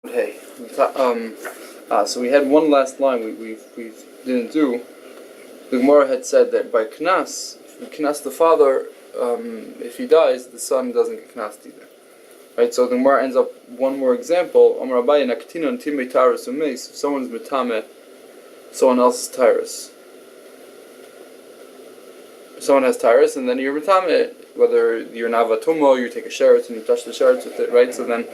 Hey, so we had one last line we didn't do. The Gemara had said that by knas, if we knas the father, if he dies, the son doesn't get knased either. Right, so the Gemara ends up one more example. If someone's metame, someone else's tyrus. Someone has tyrus, and then you're metame, whether you're navatumo, you take a sheretz and you touch the sheretz with it, right? So then,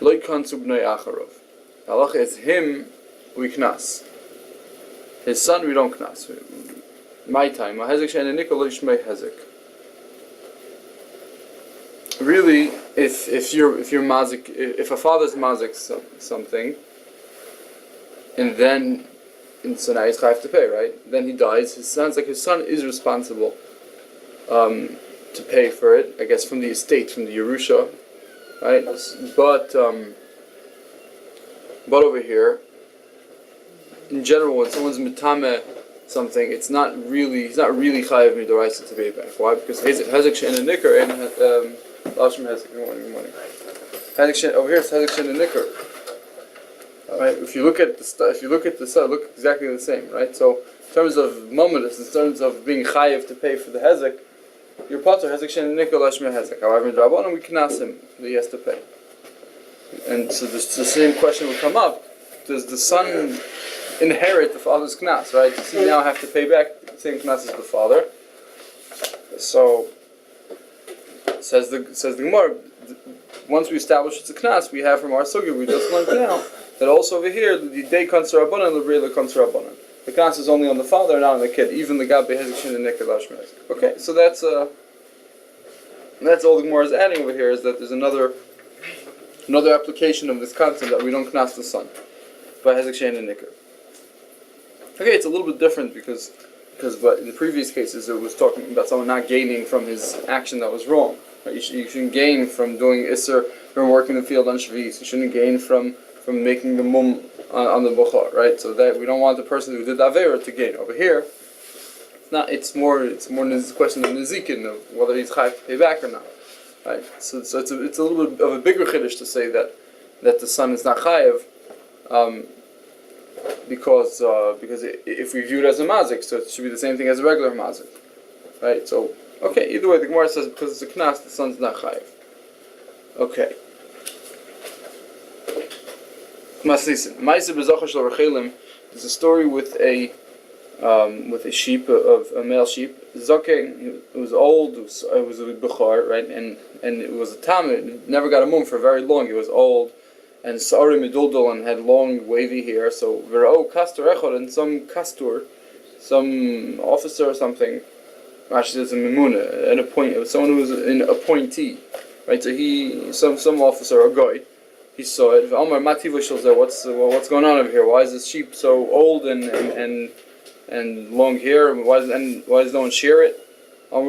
loy kansu b'nei acharov. Halacha is him, we knas. His son, we don't knas. My time, hezek she'en nikol shmei hezek. Really, if a father's mazik something, and then so now he's chayav to pay, right? Then he dies. His son is responsible to pay for it, I guess, from the estate, from the Yerusha, right? But over here, in general, when someone's mitame something, he's not really chayav midoraisa to pay back. Why? Because hezek she'en nikar and lashim hezek. Good morning. Over here it's hezek she'en nikar. Right? If you look at the stuff, look exactly the same, right? So in terms of momadus, in terms of being chayav to pay for the hezek, your potter hezek she'en nikar lashim hezek. However, in Rabbanon we knas him that he has to pay. And so the same question would come up: does the son inherit the father's knas? Right? Does he now have to pay back the same knas as the father? So says the Gemara. Once we establish it's a knas, we have from our sugya we just learned now that also over here the day kanser rabbanan, the brila kanser rabbanan. The knas is only on the father, not on the kid. Even the gabbe hezek she'en nikar lashim hezek. Okay, so that's all the Gemara is adding over here is that there's another application of this concept that we don't knas the son by hezek she'en nikar. Okay, it's a little bit different because but in the previous cases it was talking about someone not gaining from his action that was wrong. Right? You shouldn't gain from doing isser, from working the field on Shavuos. You shouldn't gain from making the mum on the Bechorot, right? So that we don't want the person who did Avera to gain. Over here, it's more this question of Nezikin, of whether he's chayav to pay back or not. Right? So it's a little bit of a bigger chiddush to say that the son is not chayav, because if we view it as a mazik, so it should be the same thing as a regular mazik, right? So okay, either way, the Gemara says because it's a knas, the son's not chayav. Okay. There's a story with a sheep, of a male sheep. Zoking, it was old. It was a bechor, right? And it was a tam. It never got a mum for very long. It was old, and sari miduldul, and had long wavy hair. So verao kastor echad, and some officer or something. Actually, there's a memuna, someone who was an appointee, right? So some officer or guy. He saw it. What's going on over here? Why is this sheep so old and long hair? Why does no one shear it? It's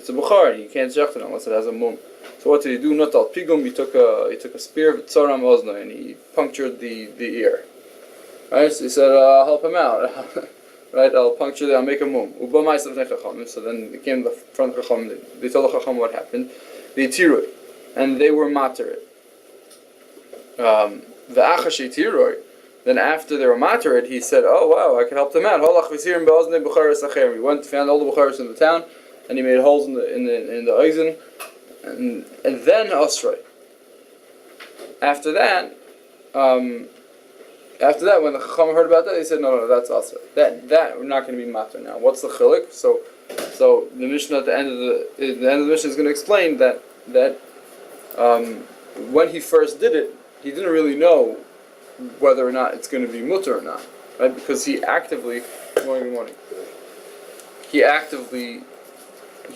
a bechar. You can't shecht it unless it has a mum. So what did he do? Not al pigum. He took a spear of tzaram ozna and he punctured the ear. Right? So he said, "I'll help him out." Right? I'll puncture it. I'll make a mum. So then they came to the front of Chacham. They told the Chacham what happened. They tiru it, and they were mater it. The achashi tiru. Then after they were mater it, he said, "Oh wow, I can help them out." He went, found all the Bukharis in the town, and he made holes in the oizen, and then osrei. After that, when the Chacham heard about that, they said, "No, that's osrei. That we're not going to be mater now." What's the chilik? So the Mishnah at the end of the Mishnah is going to explain that when he first did it, he didn't really know whether or not it's going to be mutter or not, right? Because he actively, good morning. He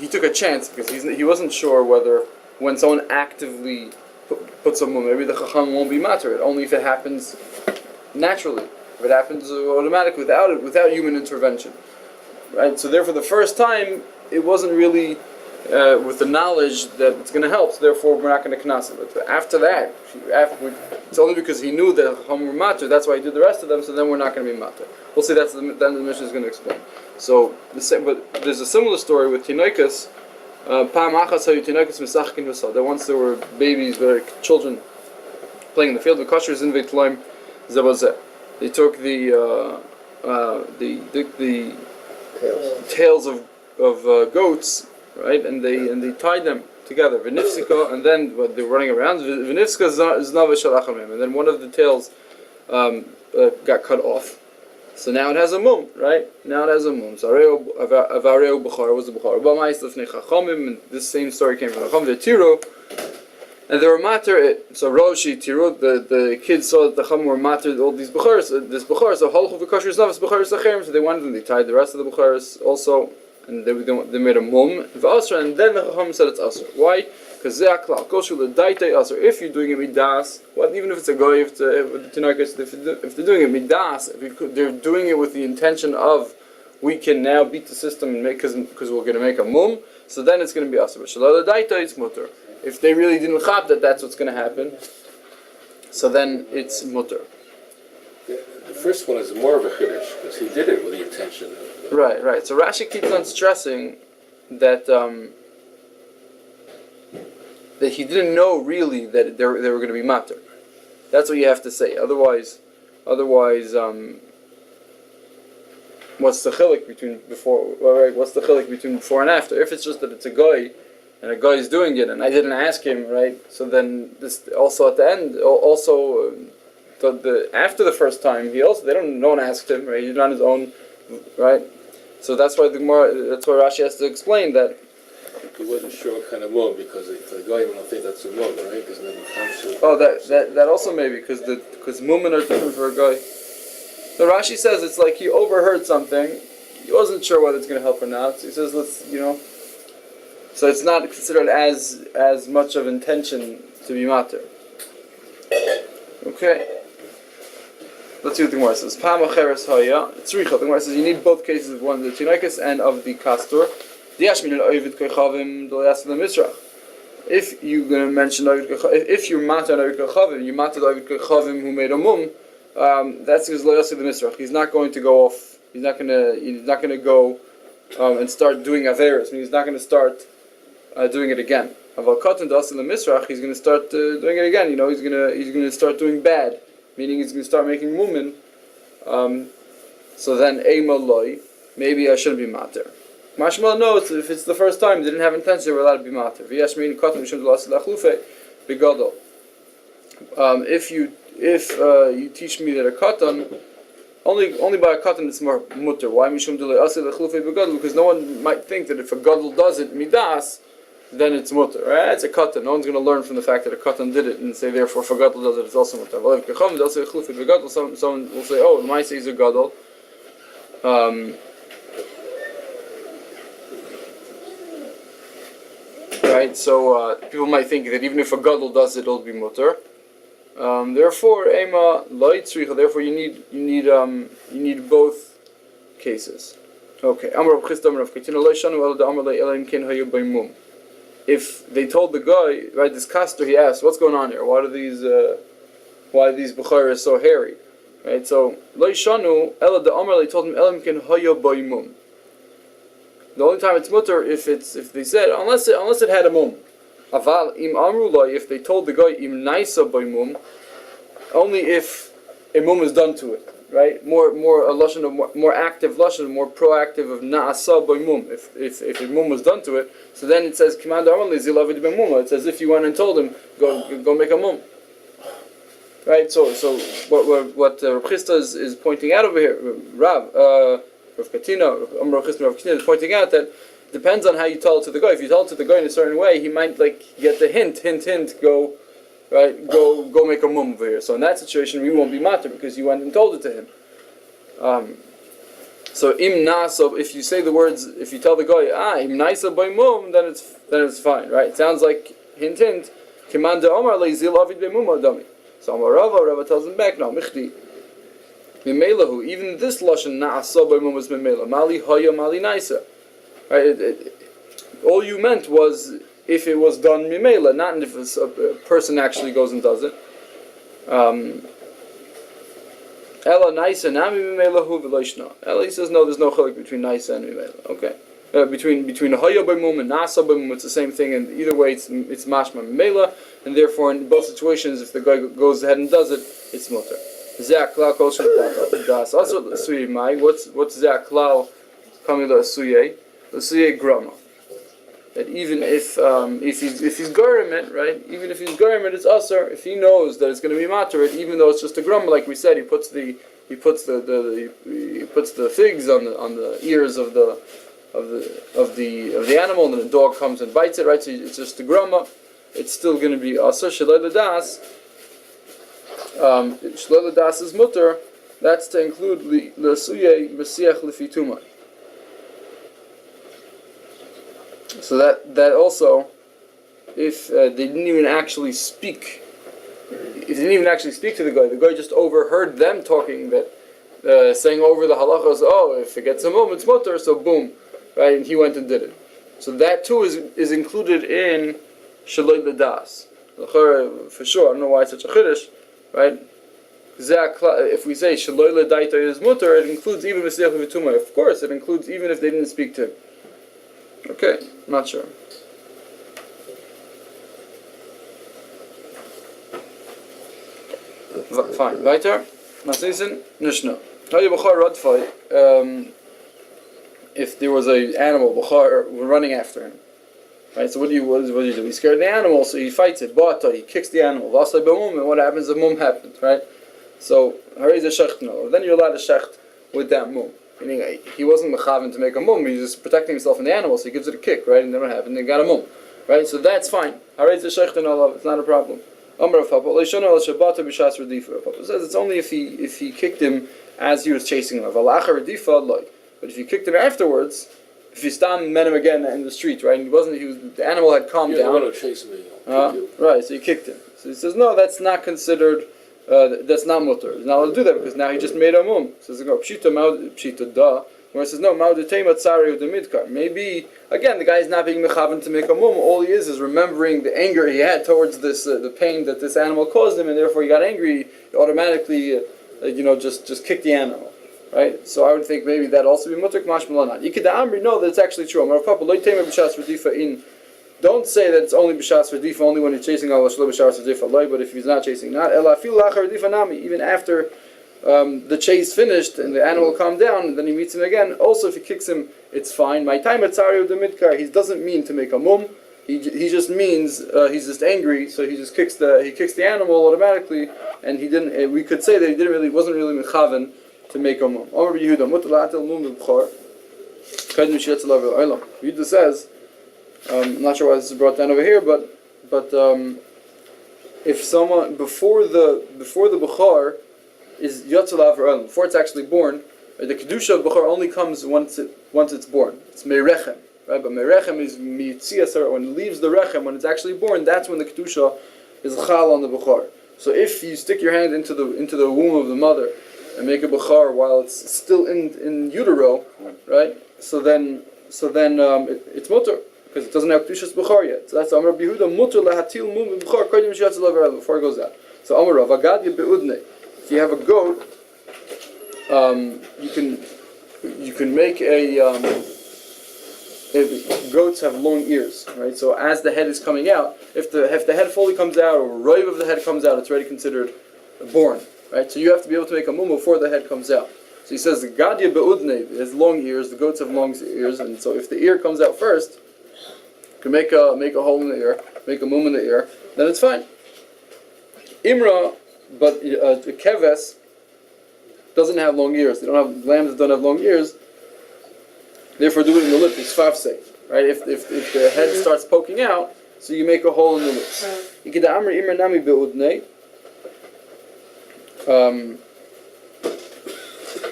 took a chance because he wasn't sure whether when someone actively puts a mum, maybe the chacham won't be matter it, only if it happens naturally, if it happens automatically without human intervention. Right, so therefore the first time it wasn't really with the knowledge that it's going to help, so therefore we're not going to knas it. But after that, it's only because he knew that Chacham were matter, that's why he did the rest of them, so then we're not going to be matter. We'll see, then the Mishnah is going to explain. So, but there's a similar story with Tinoikas, That once there were babies, children playing in the field, the kosher in Veitlaim Zabazeh. They took the tails of goats, right, and they tied them together. V'nifsika, and then they were running around. V'nifsika znava shalachamim, and then one of the tails got cut off. So now it has a mum, right? Now it has a mum. So avareo b'char was the b'char. B'ma'is lefnei chachamim, and this same story came from Chacham v'tiro, and they were matter it. So Roshi tiro, the kids saw that the Chacham were matter all these b'chars, this b'char. So halchu v'kasher znavas b'charis lacherim. So they wanted them. They tied the rest of the b'charis also, and they made a mum v'asra, and then the Chacham said it's asra. Why? Because if you're doing it midas, even if it's a guy, if they're doing it midas, they're doing it with the intention of we can now beat the system and make because we're going to make a mum, so then it's going to be asr. But shalala daita it's mutter. If they really didn't chap that's what's going to happen, so then it's mutter. The first one is more of a chiddush because he did it with the intention. Right. So Rashi keeps on stressing that. That he didn't know really that they were going to be matter. That's what you have to say. Otherwise, what's the chilek between before? Right, what's the chilek between before and after? If it's just that it's a guy, and a guy is doing it, and I didn't ask him, right? So then this also at the end, also after the first time, no one asked him, right? He did it on his own, right? So that's why Rashi has to explain that. He wasn't sure what kind of mum because the guy will not think that's a mum, right? Because then he comes to. Oh, that also maybe because mumen are different for a guy. So Rashi says it's like he overheard something, he wasn't sure whether it's going to help or not. So he says so it's not considered as much of intention to be mater. Okay. Let's see what the Gemara says. Pam acheres haya. It's richa. The Gemara says you need both cases of one of the tinakas and of the kastor. If you're going to mention if you're matar Ovid Kechavim, you matar Ovid Kechavim who made a mum, that's because lo yasi the misrach. He's not going to go off. He's not going to go and start doing averis. I mean, he's not going to start doing it again. Aval katan das the misrach. He's going to start doing it again. He's going to start doing bad, meaning he's going to start making mumin. So then ema loy, maybe I shouldn't be matar. Mashmal knows if it's the first time, they didn't have intention, they were allowed to be mater. If you teach me that a katan, only by a katan it's more mutter. Why? Because no one might think that if a gadol does it midas, then it's mutter. Right? It's a katan. No one's going to learn from the fact that a katan did it and say therefore if a gadol does it, it's also mutter. Someone will say, oh, my say is a gadol. Right, so people might think that even if a gadol does it, it'll be mutter. Therefore, ema loitzricha. Therefore, you need both cases. Okay. If they told the guy, right, this caster, he asked, "What's going on here? Why are these b'charas so hairy?" Right. So loishanu ela de amar. They told him elam ken haya baymum. The only time it's mutter if they said unless it had a mum. Aval im amrullah, if they told the guy im naisa by mum, only if a mum is done to it, right? More a lashon of more active lashon, more proactive of naasa by mum. If a mum was done to it, so then it says commander amal zilavid by mum. It's as if you went and told him go make a mum. Right. So what Rav Chisda is pointing out over here, Rav Katina is pointing out that it depends on how you tell it to the guy. If you tell it to the guy in a certain way, he might get the hint, go make a mum over here. So in that situation, we won't be matter because you went and told it to him. So im nasa, if you say the words, if you tell the guy im naisa by mum, then it's fine, right? It sounds like hint. Commander Omar leizil avid by mum adami. So Omar Rava tells him back now michdi. Mimelahu, even this lashon naasa by mum was mimela. Mali haya mali naisa. Right? All you meant was if it was done mimela, not if a person actually goes and does it. Ella naisa nami mimelahu v'loishna. Ella says no, there's no chilek between naisa and mimela. Okay. between haya b'mum and nasa b'mum, it's the same thing, and either way it's mashma mela, and therefore in both situations, if the guy goes ahead and does it, it's mutter. Zeh klal kol shel das. Also l'suye mai. What's zeh klal coming to l'suye? L'suye grama. That even if he's garment, right? Even if he's garment, it's usher. If he knows that it's going to be matter, even though it's just a grama, like we said, he puts the figs on the ears of the animal, and then the dog comes and bites it, right? So it's just a grama. It's still going to be usher. Shaloi l'das. Shaloi l'das is mutter. That's to include l'suye b'siach l'fitumai. So that also, if they didn't even actually speak, to the guy just overheard them talking, that saying over the halachas, if it gets a mum, it's mutter, so boom, right? And he went and did it. So that too is included in shaloi l'das. For sure, I don't know why it's such a chiddush, right? If we say shaloi l'daita is mutter, it includes even b'siach v'tumah. Of course, it includes even if they didn't speak to him. Okay, I'm not sure. Fine. Weiter. Nasisen Nishna. If there was an animal, Bechor running after him, right? So what do you do? He scared the animal, so he fights it. He kicks the animal. And what happens if mum happens, right? So then you're allowed to shecht with that mum. Meaning he wasn't mechaven to make a mum, he's just protecting himself from the animal, so he gives it a kick, right? And then what happened? They got a mum, right? So that's fine. It's not a problem. Raful says it's only if he kicked him as he was chasing him. But if you kicked him afterwards, if you met him again in the street, right? And the animal had calmed down. You want to chase me. Right, so you kicked him. So he says, no, that's not considered. That's not mutter. He's not allowed to do that because now he just made a mum. So he goes, pshita da. Where it says, no, maybe, again, the guy is not being mechaven to make a mum. All he is remembering the anger he had towards this, the pain that this animal caused him, and therefore he got angry, he automatically, just kicked the animal. Right? So I would think maybe that also be mutter k'mash melanat. No, that's actually true. Don't say that it's only b'shas v'difa, only when you're chasing Allah shlo b'shas v'difa loy, but if he's not chasing, not ela fil lachar v'difa nami, even after the chase finished and the animal calmed down, and then he meets him again. Also, if he kicks him, it's fine. My time at tzari the midkar, he doesn't mean to make a mum. He just means he's just angry, so he just kicks the animal automatically, and he didn't. We could say that he wasn't really mechaven to make a mum. Yehuda says. I'm not sure why this is brought down over here, but if someone before the Bechor is Yotzalav or Elam, before it's actually born, the kedusha of Bechor only comes once it's born. It's Meirechem, right? But Meirechem is Mitzias, when it leaves the Rechem, when it's actually born, that's when the kedusha is Chal on the Bechor. So if you stick your hand into the womb of the mother and make a Bechor while it's still in utero, right? So then it's mutter. Because it doesn't have Kedushas Bechor yet. So that's Amar Yehuda mutter lehatil mum b'Bechor kodim sheyatzalav erel, before it goes out. So Amar Rav Agadya beudne. If you have a goat, you can make goats have long ears, right? So as the head is coming out, if the head fully comes out or roiv of the head comes out, it's already considered born, right? So you have to be able to make a mum before the head comes out. So he says the Gadya beudne has long ears. The goats have long ears, and so if the ear comes out first, you can make a hole in the ear, make a mum in the ear, then it's fine. Imra, but the keves doesn't have long ears. Lambs that don't have long ears. Therefore, do it in the lip. It's favse, right? If the head starts poking out, so you make a hole in the lips.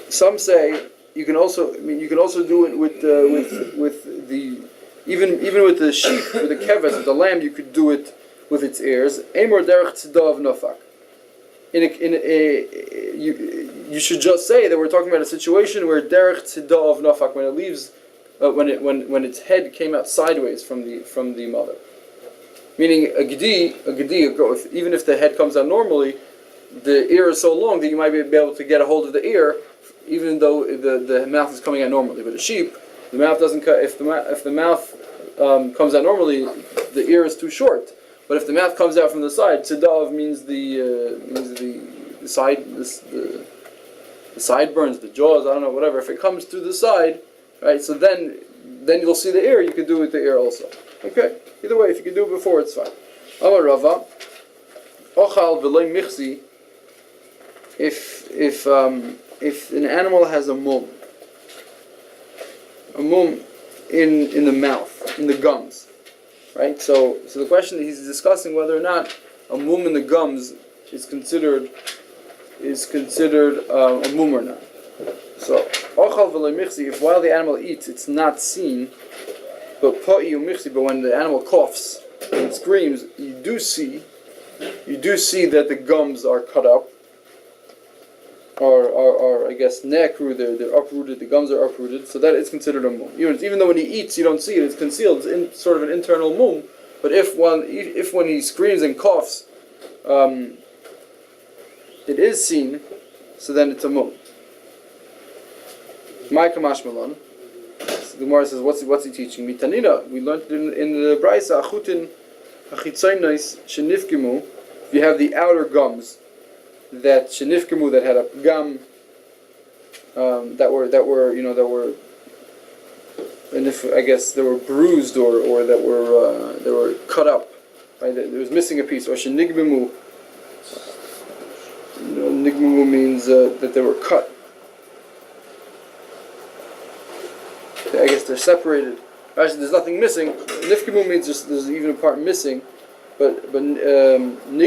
Some say you can also do it with the even with the sheep, with the keves, with the lamb, you could do it with its ears. Amor derech tzadav nafak. You should just say that we're talking about a situation where derech tzadav nafak, when it leaves, when its head came out sideways from the mother. Meaning a goat, even if the head comes out normally, the ear is so long that you might be able to get a hold of the ear, even though the mouth is coming out normally. But a sheep, The mouth doesn't cut. If the mouth comes out normally, the ear is too short. But if the mouth comes out from the side, tzadav means the sideburns, the jaws. I don't know, whatever. If it comes through the side, right? So then you'll see the ear. You can do it with the ear also. Okay. Either way, if you can do it before, it's fine. Amar Rava, ochal v'loy michzi. If an animal has a mum in the mouth, in the gums, right? So the question he's discussing whether or not a mum in the gums is considered a mum or not. So ochal v'loy michzi, if while the animal eats it's not seen, but when the animal coughs and screams, you do see that the gums are cut up, or I guess nekru, they're uprooted, the gums are uprooted, so that is considered a mum. Even though when he eats you don't see it, it's concealed, it's in sort of an internal mum, but if when he screams and coughs, it is seen, so then it's a mum. My kamash malon. The Gemara says, what's he teaching? Mitanina. We learned in the Brisa, achutin achitzaynais shenifkimu. If you have the outer gums that shenifkimu, that had a gum that were and if I guess they were bruised or that were cut up, right? There was missing a piece. Or shenigbimu. Nigbimu means that they were cut. I guess they're separated. Actually, there's nothing missing. Nifkimu means there's even a part missing, but nigmumu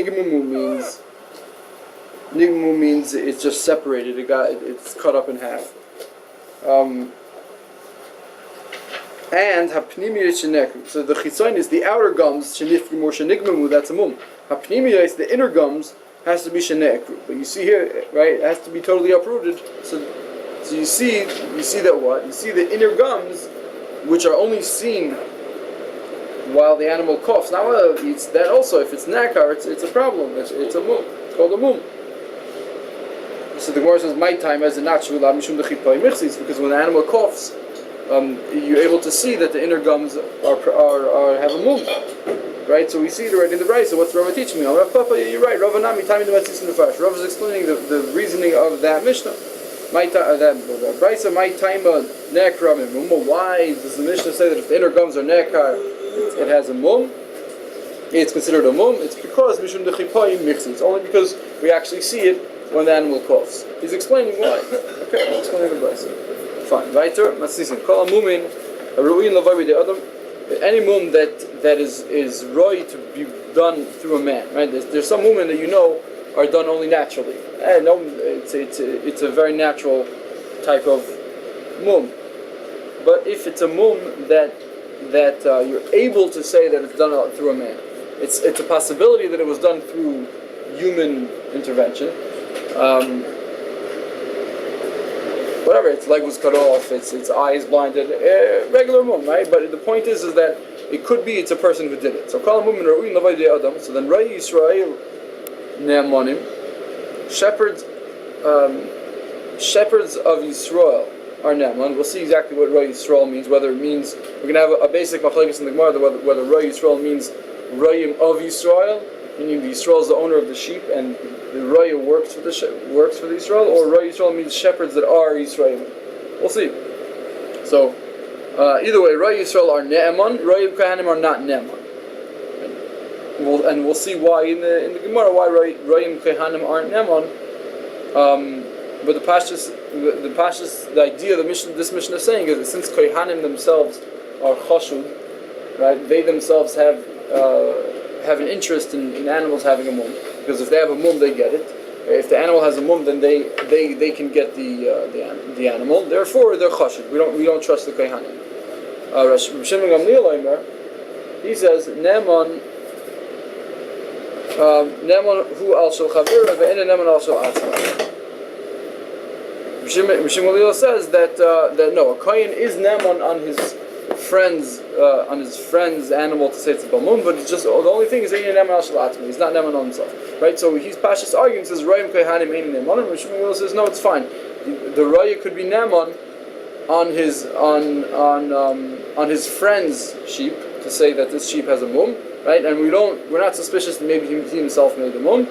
means it's just separated. It's cut up in half. And hapnimiyos sheneku. So the chitzain is the outer gums shenifkimu or shenigmumu. That's a mum. Hapnimiyos, the inner gums, has to be sheneku. But you see here, right? It has to be totally uprooted. So you see that what? You see the inner gums, which are only seen while the animal coughs. Now while it eats, that also, if it's nakar, it's a problem. It's a mum. It's called a mum. So the Gemara says, my time as a natural mishum dechipai michzis, because when the animal coughs, you're able to see that the inner gums are have a mum. Right? So we see it already in the Brisa. So what's Rava teaching me? Rav Papa, you're right. Rav Nami, time in the Matzis in the Fash. Rav is explaining the reasoning of that Mishnah. Why does the Mishnah say that if the inner gums are nekar, it has a mum? It's considered a mum. It's because mishum dechipai mixi. It's only because we actually see it when the animal coughs. He's explaining why. Okay, I'm explaining the Brisa. Fine. Weiter. Matzisin. Kol mumin ruin lavai de adam. Any mum that is roy to be done through a man. Right? There's some women that are done only naturally. No, it's a very natural type of mum. But if it's a mum that you're able to say that it's done through a man, it's a possibility that it was done through human intervention. Whatever, its leg was cut off, its eyes blinded, regular mum, right? But the point is that it could be it's a person who did it. So call a mum ru'in lavai de adam. So then Rai Yisrael ne'amanim. Shepherds of Yisrael are ne'aman. We'll see exactly what Rai Yisrael means. Whether it means we're going to have a basic machlekes in the Gemara whether Rai Yisrael means Rayim of Yisrael, meaning the Yisrael is the owner of the sheep and the Raya works for the Yisrael, or Rai Yisrael means shepherds that are Yisrael. We'll see. So either way, Rai Yisrael are ne'aman. Rayim Kohanim are not ne'aman. And we'll see why in the Gemara why Rayim Kohanim aren't ne'aman. But the idea this Mishnah is saying is that since Kohanim themselves are chashud, right? They themselves have an interest in animals having a mum, because if they have a mum, they get it. If the animal has a mum, then they can get the animal. Therefore, they're chashud. We don't trust the Kohanim. Rav Shimon Gamliel, he says ne'aman. Ne'aman hu al shel chavira ve'ena ne'aman al shel atzma. Rishim Gamliel says that no, a kohen is ne'aman on his friend's animal to say it's a balmum, but it's just the only thing is that he's ne'aman al shel atzma. He's not ne'aman on himself, right? So he's Pashas arguing, says Rayim kohanim ein ne'aman, and Rishim Gamliel says no, it's fine. The raya could be ne'aman on his friend's sheep to say that this sheep has a mum, right? And we're not suspicious that maybe he himself made the mum.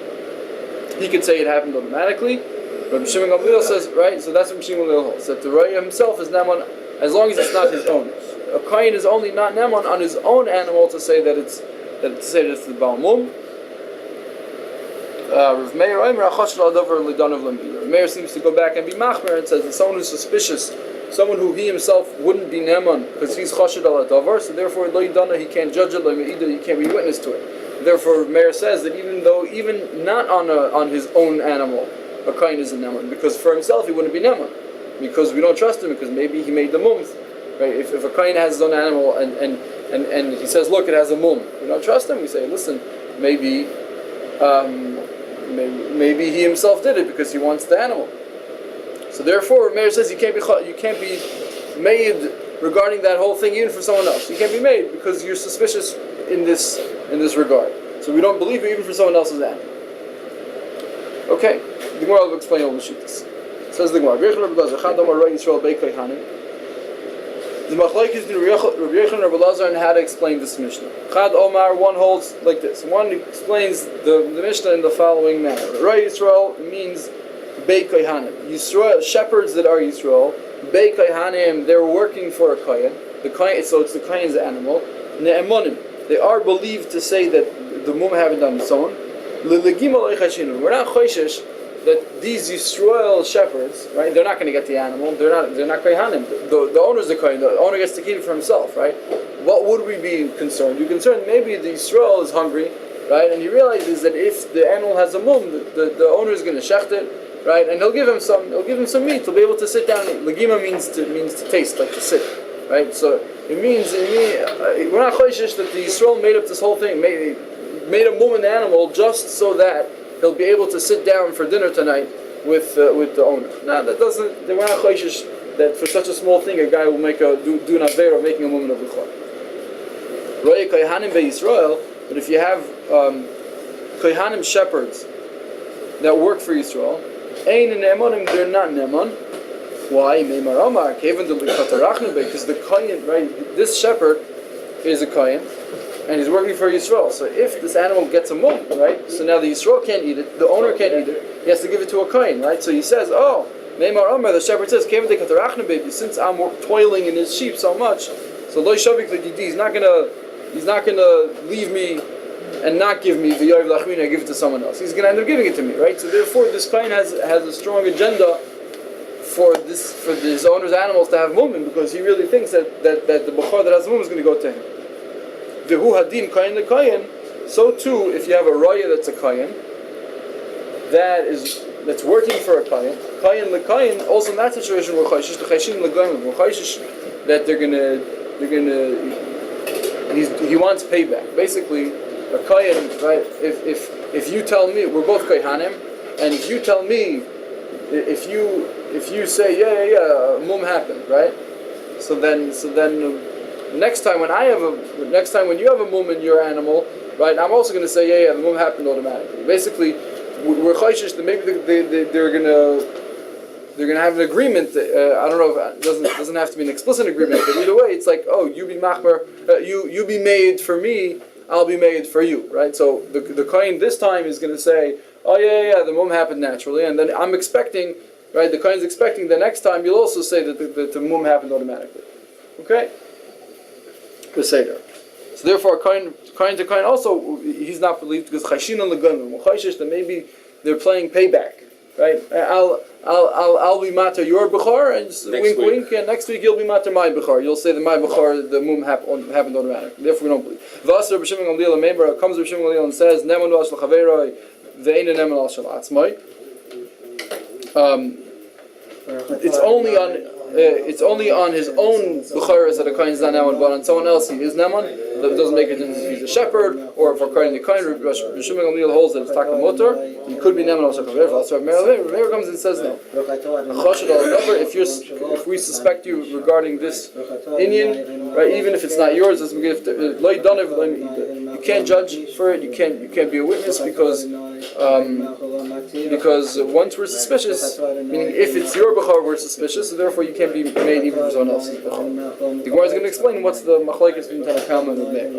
He could say it happened automatically. But Shimon Gamliel says, right? So that's what Shimon Gamliel holds, that the Raya himself is Neman as long as it's not his own. A Kohen is only not Neman on his own animal to say that it's the Baal Mum. Rav Meir seems to go back and be machmer and says that someone who's suspicious, someone who he himself wouldn't be neman because he's chashid al adavar, so therefore lo yidana, he can't judge it, he can't be witness to it. Therefore, Meir says that even not on his own animal, a kohen is a neman, because for himself he wouldn't be neman, because we don't trust him, because maybe he made the mum. Right? If a kohen has his own animal and he says, look, it has a mum, we don't trust him. We say, listen, maybe he himself did it because he wants the animal. So therefore, Meir says you can't be made regarding that whole thing, even for someone else. You can't be made because you're suspicious in this regard. So we don't believe you even for someone else's animal. Okay, the Gemara will explain all the shittas. Says the Gemara. The machlokes between Rabbi Yochanan and Rabbi Elazar and how to explain this Mishnah. Chad Omar, one holds like this. One explains the Mishnah in the following manner. Ray Yisrael means Bei Kohanim. Yisrael, shepherds that are Yisrael. Bei Kohanim, they're working for a Kohen. So it's the Kohen's animal. Ne'emonim, they are believed to say that the mum haven't done its own. We're not choishish that these Yisrael shepherds, right? They're not going to get the animal. They're not kohanim. The owner's the kohen. The owner gets to keep it for himself, right? What would we be concerned? You're concerned maybe the Yisrael is hungry, right? And he realizes that if the animal has a mum, the owner is going to shecht it, right? And he'll give him some meat. He'll be able to sit down. Legima means to taste, like to sit, right? So it means we're not choishish that the Yisrael made up this whole thing, made a mum in the animal just so that he'll be able to sit down for dinner tonight with the owner. No, that doesn't. We're not choishish that for such a small thing a guy will make do an aver of making a woman of bechor. Roye kohanim be Yisrael, but if you have kohanim shepherds that work for Yisrael, ein ne'emonim, they're not ne'emon. Why? Meimar Omar kevan de likatarachnu be, because the kohen, right? This shepherd is a kohen. And he's working for Yisrael. So if this animal gets a mum, right? So now the Yisrael can't eat it, the owner can't eat it, he has to give it to a kohen, right? So he says, oh, Meimar Omer, the shepherd says, since I'm toiling in his sheep so much, so Lo Shavik L'Gidi, he's not gonna leave me and not give me the Yoiv Lachmina, give it to someone else. He's gonna end up giving it to me, right? So therefore this kohen has a strong agenda for his owner's animals to have mummin, because he really thinks that the bechor that has mum is going to go to him. V'hu hadin kohen lekohen. So too, if you have a raya that's a kohen, that's working for a kohen lekohen. Also in that situation, we're chayshish the chayshin legoyim. We're chayshish that he wants payback. Basically, a kohen, right? If you tell me we're both kohanim, and if you tell me, if you say mum happened, right? So then. Next time when you have a mum in your animal, right? I'm also going to say, the mum happened automatically. Basically, we're chayshish that maybe they're gonna have an agreement. I don't know if it doesn't have to be an explicit agreement, but either way, it's like, oh, you be machmer, you be made for me, I'll be made for you, right? So the kohen this time is going to say, oh the mum happened naturally, and then I'm expecting, right? The kohen's expecting the next time you'll also say that the mum happened automatically. Okay. Beseder. So therefore, kohen to kohen also, he's not believed because chayshin and legonim. Chayshish that maybe they're playing payback, right? I'll be matter your bechor, and wink, and next week you'll be matter my bechor. You'll say that my bechor, the mum happened automatically. Therefore, we don't believe. V'asar b'shimon gamliel, a member comes to b'shimon gamliel and says, "Neman al shalchaveroi, ve'ein neman al shalatzmai." It's only on his own b'choros that a kohen is not neman, but on someone else he is neman. That doesn't make a difference if he's a shepherd or if a kohen the kohen. Shlomo Gamliel holds that it's taka motor. He could be neman also chaver. So Meir comes and says no. If we suspect you regarding this Indian, right, even if it's not yours, you can't judge for it. You can't be a witness because Because once we're suspicious, meaning if it's your Bechor, we're suspicious, so therefore you can't be made even for someone else's Bechor. The Gemara is going to explain what's the machlokes between Tanakama and Meir.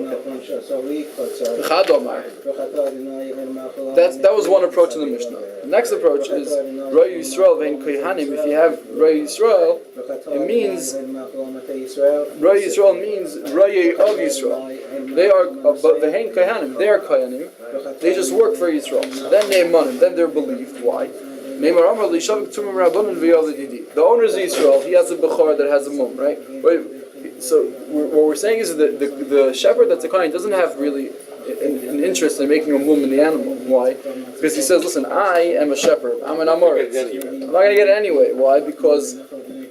That was one approach in the Mishnah. The next approach is Roy Yisrael vein Kohanim. If you have Roy Yisrael, it means Roy Yisrael means Roy of Yisrael. They are the Hein Kohanim. They are Kohanim. They just work for Yisrael. So then they manim. Then they're believed. Why? The owner is Yisrael. He has a Bechor that has a mum, right? So what we're saying is that the shepherd that's a Kohen doesn't have really an interest in making a mum in the animal. Why? Because he says, listen, I am a shepherd. I'm an Amoritz. I'm not going to get it anyway. Why? Because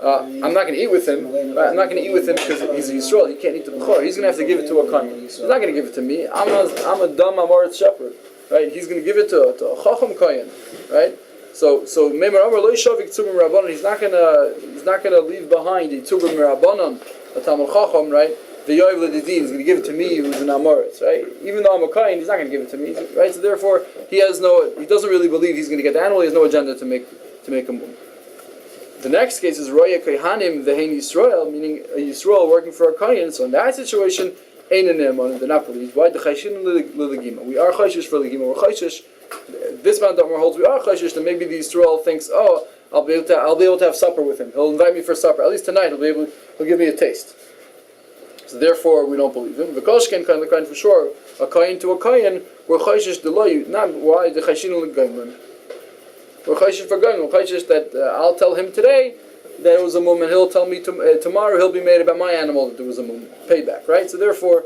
I'm not going to eat with him. I'm not going to eat with him because he's a Yisrael. He can't eat the Bechor. He's going to have to give it to a Kohen. He's not going to give it to me. I'm a dumb Amoritz shepherd. Right? He's going to give it to a Chacham Kohen. Right? So Meimar Amar Lo Yishavik Tzubim Rabbanon. He's not going to leave behind a Tzubim Rabbanon, a Talmud Chacham, right? The Yoiv L'Didin is going to give it to me, who's an Amoritz, right? Even though I'm a Kohen, he's not going to give it to me, right? So therefore, he doesn't really believe he's going to get the animal. He has no agenda to make a move. The next case is Roya Kohanim Ve'Hein Yisrael, meaning a Yisrael working for a Kohen. So in that situation, Ein Ne'eman, they're not believed. Why? The Chayshin L'Legima. We are Chayshish for Legima. We're Chayshish. This man Dhamar holds we are Chayshish. That maybe the Yisrael thinks, oh, I'll be able to have supper with him. He'll invite me for supper. At least tonight, he'll give me a taste. So therefore, we don't believe him. V'koshken kain l'kain for sure. A kain to a kain, we're chayshish deloyu. Not why the chayshin l'gaimon. We're chayshish for gaimon. We're chayshish that I'll tell him today that it was a mum, and he'll tell me tomorrow he'll be made about my animal that there was a mum. Payback, right? So therefore,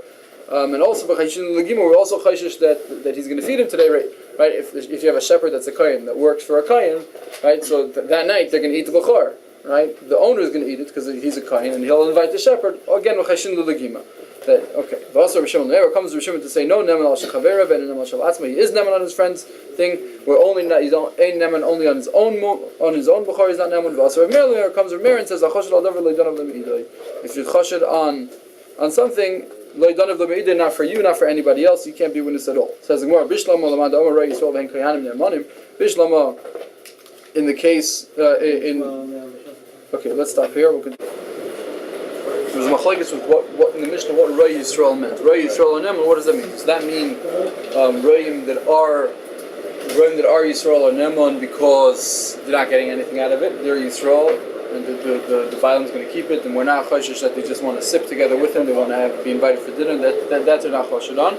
and also for chayshin l'gimon, we're also chayshish that he's going to feed him today, right? Right? If you have a shepherd that's a kain that works for a kain, right? So that night they're going to eat the bechor. Right, the owner is going to eat it because he's a kohen, and he'll invite the shepherd. Again, v'chashin l'legima. That okay. V'asar Rishon never comes to Rishon to say no neman al shechavera and neman al shalatzma. He is neman on his friend's thing. We're only not. He's ain't neman only on his own bechor. He's not neman. V'asar Mer comes to Mer and says achoshed al davar loydanav lemeidai. If you choshed on something loydanav lemeidai, not for you, not for anybody else, you can't be witness at all. Says the Gemara Bishlama lamad Omer Rei Yisrael v'hen kohanim ne'emanim. Bishlama in the case Okay, let's stop here. There was a machlokes with what in the Mishnah what Roy Yisrael meant. Roy Yisrael and Neman, what does that mean? Does that mean Royim that are Yisrael or Neman because they're not getting anything out of it? They're Yisrael, and the violence is going to keep it, and we're not choshesh that they just want to sip together with him. They want to be invited for dinner. That they're not choshed on.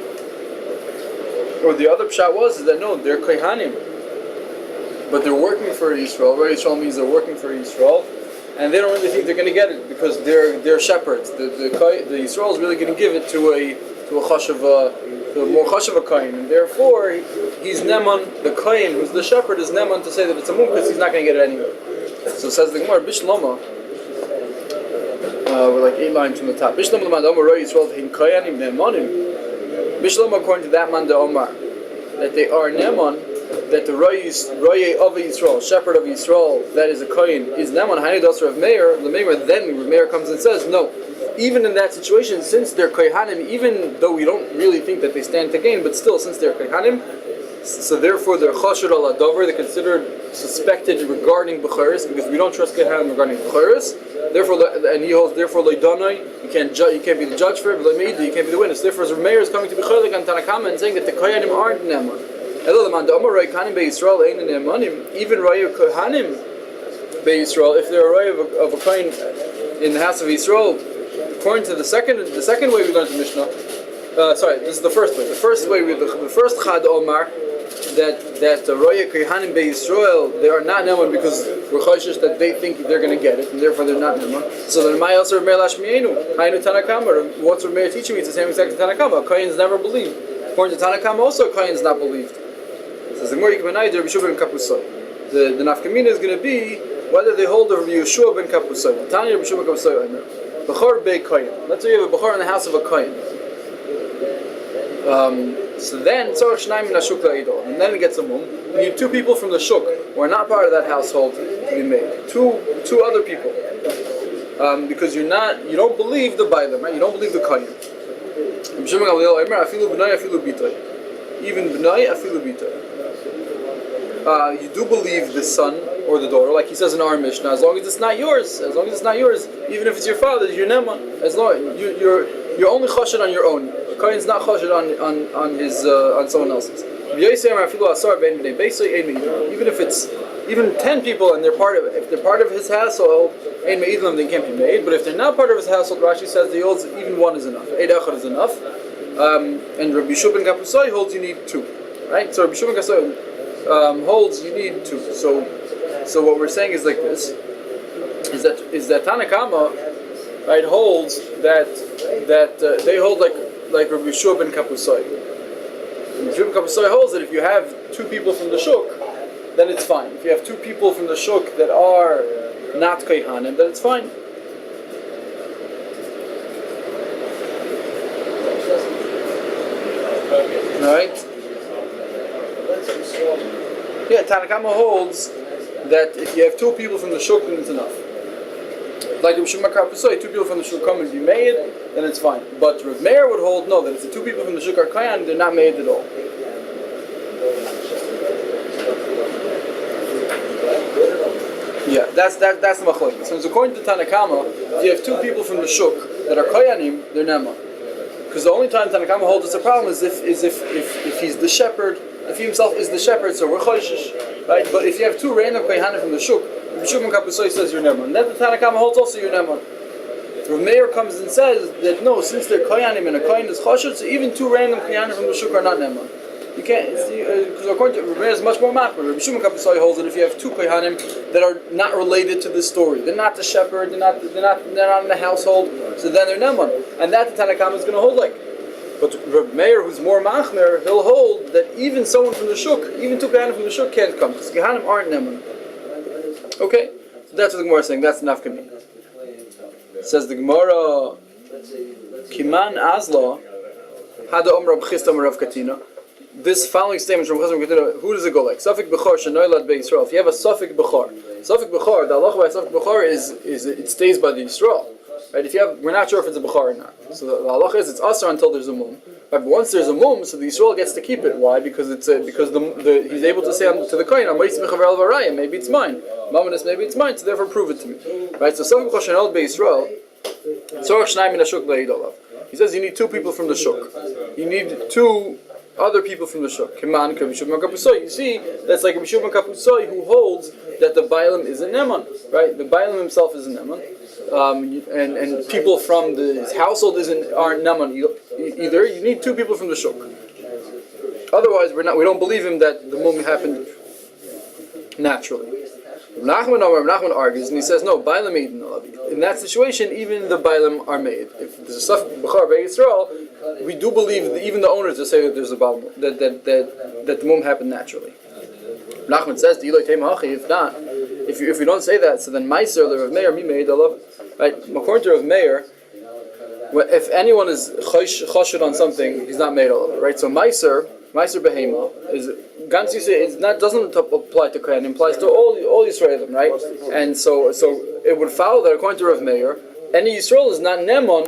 Or the other pshat was that no, they're kohanim, but they're working for Yisrael. Roy Yisrael means they're working for Yisrael. And they don't really think they're going to get it because they're shepherds. The Yisrael is really going to give it to a more chashav kohen, and therefore he's neman. The kohen, who's the shepherd, is neman to say that it's a mum because he's not going to get it anyway. So it says the Gemara Bishlama. We're like 8 lines from the top. Bishlama l'man Omar Roy Yisrael v'hin koyanim ne'emanim. Bishlama according to that man the Omar that they are neman. That the Roye of Yisrael, shepherd of Yisrael, that is a kohen, is Neman Hani Dasar of Meir. The Meir comes and says, no, even in that situation, since they're kohanim, even though we don't really think that they stand to gain, but still, since they're kohanim, so therefore they're chashur al adavar, they're considered suspected regarding bechoros because we don't trust kohanim regarding bechoros. Therefore, and he holds therefore loidanoi, you can't be the judge for it, but you can't be the witness. Therefore, the Meir is coming to bechoros on Tanakama and saying that the kohanim aren't Neman. Even Roy Kohanim Bei Yisrael, if they're a Roy of a Kohen in the house of Yisrael, according to the second way we learned the Mishnah. This is the first way. The first Chad Omar that Roy Kohanim Bei Yisrael they are not Neman because we're chayshish that they think they're going to get it and therefore they're not Neman. So then my also Rameir Lashmienu Hainu Tanakama. What's Rameir teaching me? It's the same exact Tanakama. Kohen's never believed. According to Tanakama, also Kohen's not believed. The nafkamina is going to be whether they hold of Yeshua ben Kapusay. Tanya Yeshua ben Kapusay. Bechor be kohen. Let's say you have a bechor in the house of a kohen. So then tzorach shnaim min hashuk la'idol, and then it gets a mum. You need 2 people from the shuk who are not part of that household to be made. Two other people, because you don't believe the BeiRav, right? You don't believe the kohen. Even b'nai afilu bitay. you do believe the son or the daughter, like he says in our Mishnah, as long as it's not yours, even if it's your father's, you're neman. As long you're only chashid on your own. The kohen's not chashid on someone else's. Even 10 people and they're part of it. If they're part of his household, ein me'idlam, they can't be made. But if they're not part of his household, Rashi says the holds even one is enough. Eid echad is enough. And Rabbi Shub ben Kapusai holds you need 2. Right? So Rabbi Shub ben Kapusai holds you need 2. So what we're saying is like this: is that Tanakama, right, holds that they hold like Rabbi Shub ben Kapusai. Rabbi Shub ben Kapusai holds that if you have 2 people from the shuk, then it's fine. If you have 2 people from the shuk that are not kohanim, then it's fine. Alright? Yeah, Tanakama holds that if you have 2 people from the shuk, then it's enough. Like Rav Shimon Kapusai, 2 people from the shuk come and be made, then it's fine. But Rav Meir would hold no, that if the 2 people from the shuk are kohen, they're not made at all. Yeah, that's the machlokes. So according to Tanakama, if you have 2 people from the shuk that are koyanim, they're nema. Because the only time Tanakama holds it's a problem is if he's the shepherd, if he himself is the shepherd, so we're choishish, right? But if you have 2 random koyanim from the shuk, the shuk Kapusai says you're nema. And then the Tanakama holds also you're nema. Rav Meir comes and says that no, since they're koyanim and a koyan is choshed, so even 2 random koyanim from the shuk are not nema. You can't, because according to Rav Meir is much more machmir. Rabbi Shimon Kapusai holds that if you have 2 kohanim that are not related to this story, they're not the shepherd, they're not in the household, so then they're neman, and that the Tanakama is going to hold like. But Rav Meir, who's more machmir, he'll hold that even someone from the shuk, even 2 kohanim from the shuk can't come because kohanim aren't neman. Okay, so that's what the Gemara is saying. That's enough kamei. Says the Gemara, Kiman Azla Hada Omra B'Chistam Rav Katina. This following statement from Chazon Katina, who does it go like? Safik Bechor Shenoilad BeiRav. If you have a Safik Bechor, the halacha by Safik Bechor is it stays by the Yisrael. Right? If you have, we're not sure if it's a Bechor or not. So the halacha is it's asar until there's a mum. Right? But once there's a mum, so the Yisrael gets to keep it. Why? Because it's because he's able to say to the kohen, maybe it's mine. Mamanis, maybe it's mine. So therefore, prove it to me. Right? So Safik Bechor Shenoilad BeiRav. He says you need 2 people from the shuk. You need 2 other people from the shuk. You see, that's like Rabbi Shimon Kapusai who holds that the Bailam is a neman, right? The Bailam himself is a neman, and people from his household aren't neman either. You need 2 people from the shuk. Otherwise, we don't believe him that the mum happened naturally. Nachman argues, and he says, no, Bailam made in that situation, even the Bailam are made. If there's a stuff Bechor BeiRav, we do believe that even the owners will say that there's a Bailam, that the mum happened naturally. Nachman says, if not, if you don't say that, so then Meiser, the Rav Meir, me made, right? According to Rav Meir, if anyone is choshed on something, he's not made all of it, right? So Meiser Behema is Gans you say it's not doesn't apply to Kohen, it applies to all Yisraelim, right? And so it would follow that according to Rav Meir, any Yisrael is not Nemon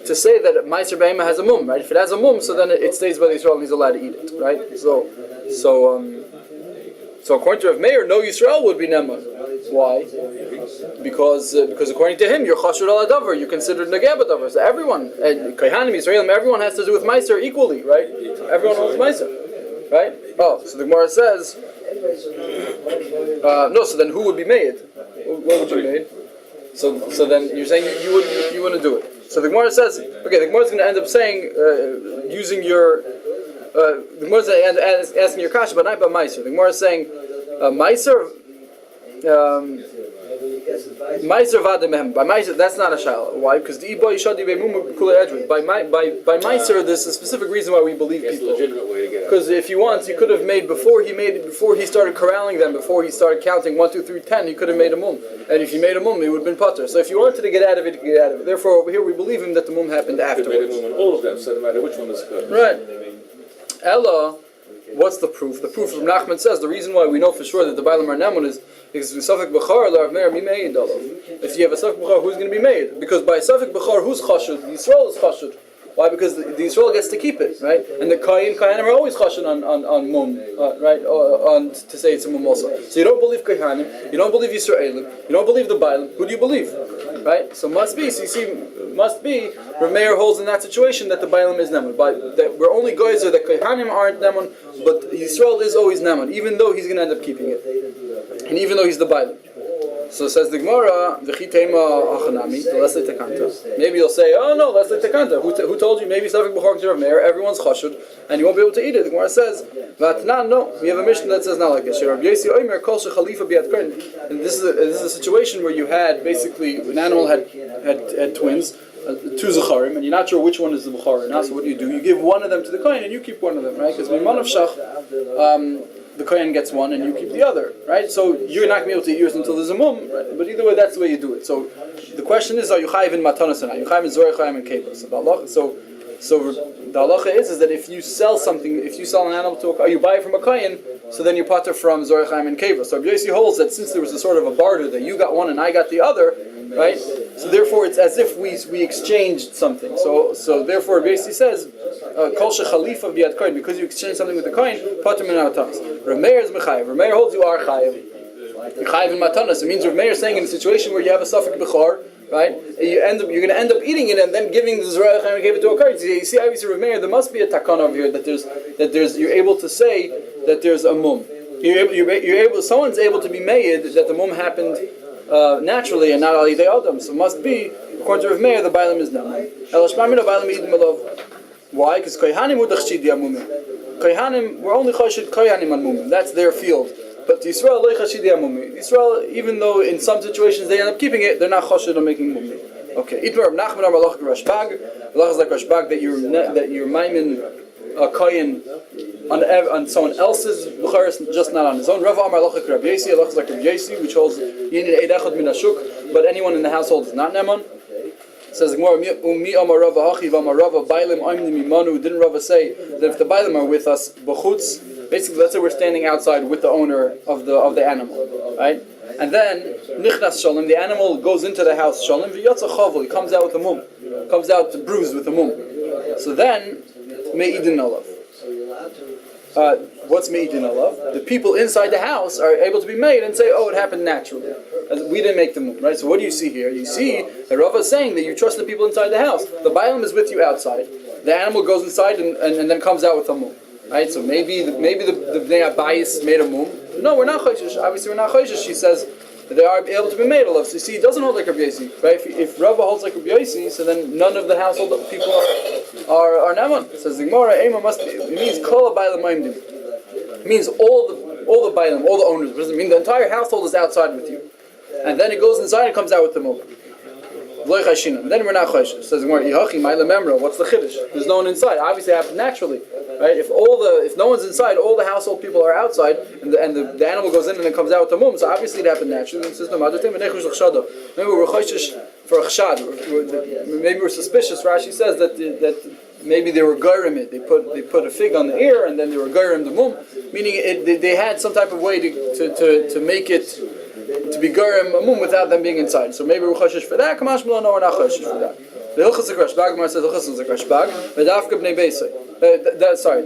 to say that Meiser Behema has a mum, right? If it has a mum, so then it stays by the Yisrael and he's allowed to eat it, right? So according to Rav Meir, no Yisrael would be Nemon. Why? Because according to him, you're chashur al adavar, you're considered negeb adavar. So everyone, Kohanim, Yisraelim, everyone has to do with Meiser equally, right? Everyone holds Meiser, right? Oh, so the Gemara says, no. So then, who would be made? What would be made? So then you're saying you wouldn't do it. So the Gemara says, okay, the Gemara is going to end up saying using your the Gemara is asking your kasha, but not about Meiser. The Gemara is saying Meiser. Meiser vademehem. By Meiser, that's not a shala. Why? Because the iboy shadi beimum kula edrin. By Meiser, there's a specific reason why we believe people. Legitimate way to get it. Because if you want, you could have made before he started corralling them, before he started counting 1, 2, 3, 10. He could have made a mum, and if he made a mum, he would have been putter. So if you wanted to get out of it, you could get out of it. Therefore, over here, we believe him that the mum happened afterwards. Made a mum on all of them, so no matter which one is good. Right. Ella. What's the proof? The proof from Nachman says the reason why we know for sure that the Bailam are Nemun is because Safik Bechor Rav Meir mi made. If you have a Safik Bechor, who's going to be made? Because by Safik Bechor, who's chashud? Yisrael is chashud. Why? Because the Yisrael gets to keep it, right? And the Kohanim are always chashin on mum, right? To say it's a mum also. So you don't believe Kohanim, you don't believe Yisraelim, you don't believe the Bailim. Who do you believe? Right? So must be. So you see, must be. Rav Meir holds in that situation that the Bailim is Neman. But that we're only goyzer that Kohanim aren't Neman, but Yisrael is always Neman, even though he's going to end up keeping it, and even though he's the Bailim. So says the Gemara, maybe you'll say, oh no, that's like Tekanta. Who told you? Maybe Safik B'chor to Rav Meir, everyone's chashud, and you won't be able to eat it. The Gemara says, no, we have a mission that says not like this. And this is a situation where you had basically an animal had twins, two Zacharim, and you're not sure which one is the Bechor. Now, so what do? You give one of them to the Kohen and you keep one of them, right? Because Mimanav Shach, the Kohen gets one and you keep the other, right? So you're not going to be able to eat yours until there's a mum, right? But either way, that's the way you do it. So the question is, are you chayiv in matanas or not? You chayiv in zorei, chayiv in keva. So the halacha is that if you sell something, if you sell an animal to a Kohen, you buy it from a Kohen, so then you pater from zorei, chayiv in keva. So Rabbi Yossi holds that since there was a sort of a barter that you got one and I got the other, right? So therefore, it's as if we exchanged something. So therefore, Rabbi Yossi says, Kol shechalifa b'yad kohen, because you exchange something with the kohen, pater min matanas. Rav Meir is mechayev. Rav Meir holds you are chayev. You're chayev in matanas. It means Rav Meir is saying in a situation where you have a safek bechor, right? You're going to end up eating it and then giving the zerah and gave it to a kohen. You see, obviously, Rav Meir, there must be a takana over here that there's you're able to say that there's a mum. Someone's able to be made that the mum happened naturally and not ali de adam. So it must be according to Rav Meir the bailam is naman. Why? Because Kohanim we're only chashid Kohanim on mumim. That's their field. But Yisrael loy chashid yamumim. Yisrael, even though in some situations they end up keeping it, they're not chashid on making mumim. Okay. Itmar Rav Nachman Amar Lach Rashbag. Lach is like Rashbag that you're maimin a kohen on someone else's b'charis, just not on his own. Rav Amar Lach Rabbi Yossi. Lach is like Rabbi Yossi, which holds yinin eid echad min hashuk, but anyone in the household is not neman. Says the Gemara, Umi Amar Rava Hachiv Amar Rava Bailim Oimnim Imanu. Didn't Rava say that if the Bailim are with us, b'chutz, basically let's say we're standing outside with the owner of the animal, right? And then Nichnas Shalom, the animal goes into the house Shalom, v'yatza chavol, he comes out with a mum, comes out bruised with a mum. So then Me'idin Alav. What's Me'idin Alav? The people inside the house are able to be made and say, oh, it happened naturally. We didn't make the move, right? So what do you see here? You see that Rava is saying that you trust the people inside the house. The Bailam is with you outside. The animal goes inside and then comes out with a mum, right? So maybe the Bnei Abayis made a mum. No, we're not choishish. Obviously, we're not choishish. She says that they are able to be made alav. So you see, he doesn't hold like Rabbi Yossi, right? If Rava holds like Rabbi Yossi, so then none of the household people are naman. Says the Gemara, Ema must be. It means kol Bailam Maimdim. It means all the Bailam, all the owners. It doesn't mean the entire household is outside with you. And then it goes inside and comes out with the mum. Then we're not choishish. Says what's the chiddush? There's no one inside. Obviously, it happened naturally, right? If no one's inside, all the household people are outside, and the animal goes in and then comes out with the mum. So obviously, it happened naturally. It says no. Maybe we're choishish for a chshad. Maybe we're suspicious. Rashi says that maybe they were gairim it. They put a fig on the ear and then they were gairim the mum, meaning they had some type of way to make it. To be garim a mum without them being inside. So maybe we're choshish for that. Kamash no, we're not choshish for that. The hilchas zakrashbag, Gemara says hilchas zakrashbag. The dafka bnei beisay.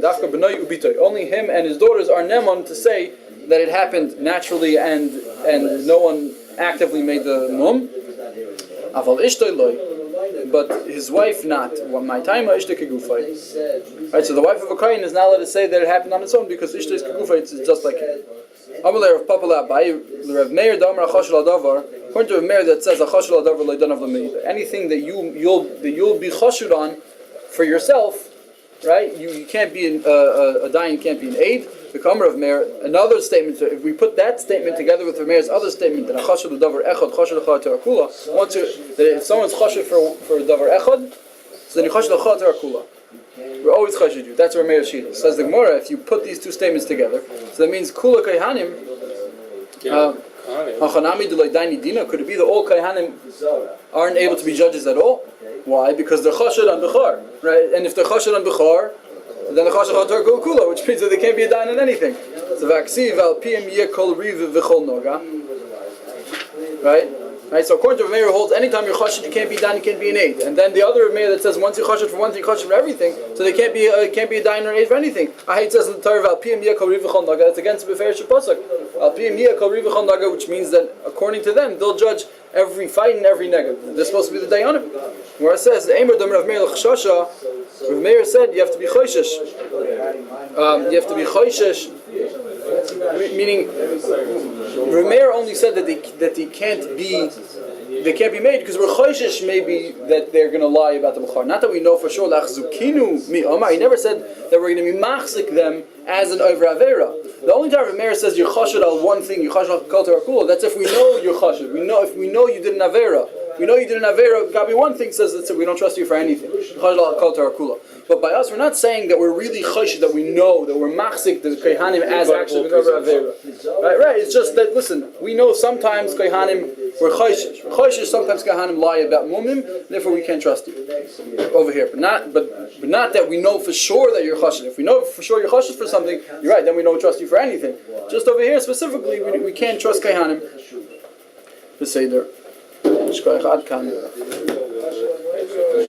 Dafka bnei ubitoy. Only him and his daughters are neman to say that it happened naturally and no one actively made the mum. Aval ishtoy loy. But his wife not. My time ishtoy kegufay. Right. So the wife of a kohen is not allowed to say that it happened on its own because ishtoy is kegufay. It's just like it. According to Rav Meir that says anything that you'll be chashud on for yourself, right? You can't be a dayan can't be an aid. The Kamar of Meir, another statement. If we put that statement together with Rav Meir's other statement that chashud davar echad chashud echad terakula, that if someone's chashud for davar echad, so then you chashud echad terakula. We're always chashid you. That's where Meir Shita says the Gemara. If you put these two statements together, so that means kula kayhanim. Could it be that all kayhanim aren't able to be judges at all? Why? Because they're chashid on bechor, right? And if they're chashid on bechor, then the chashid on kula, which means that they can't be a dayan in anything. So vaksiv al pm yekol riv v'chol noga, right? Right? So according to Rav Meir who holds, anytime you're chashed, you can't be dan, you can't be an aid. And then the other Rav Meir that says once you're chashed for one thing, you're chashed for everything, so they can't be a dan or an aid for anything. It says in the Torah, it's against the Beferish Pasuk, which means that according to them, they'll judge every fight and every negative. They're supposed to be the dayanim. Where it says, Rav Meir said you have to be choishish. You have to be choishish. Meaning, Rav Meir only said that they can't be made because we're choishish maybe that they're going to lie about the bechor. Not that we know for sure. Lachzukinu mi omar. He never said that we're going to be machzik them as an over avera. The only time Rav Meir says you're chashid al one thing, you're chashid al kol terakula. That's if we know you're chashid. If we know you did an avera. We know you did an avera. Gabi one thing says that we don't trust you for anything. But by us, we're not saying that we're really choshed, that we know that we're machzik the kohanim as actually an avera. Right. It's just that listen, we know sometimes kohanim we're choshed. Sometimes kohanim lie about mumim, therefore we can't trust you over here. But not that we know for sure that you're choshed. If we know for sure you're choshed for something, you're right. Then we don't trust you for anything. Just over here specifically, we can't trust kohanim. Beseder. Shkoyach ad kan.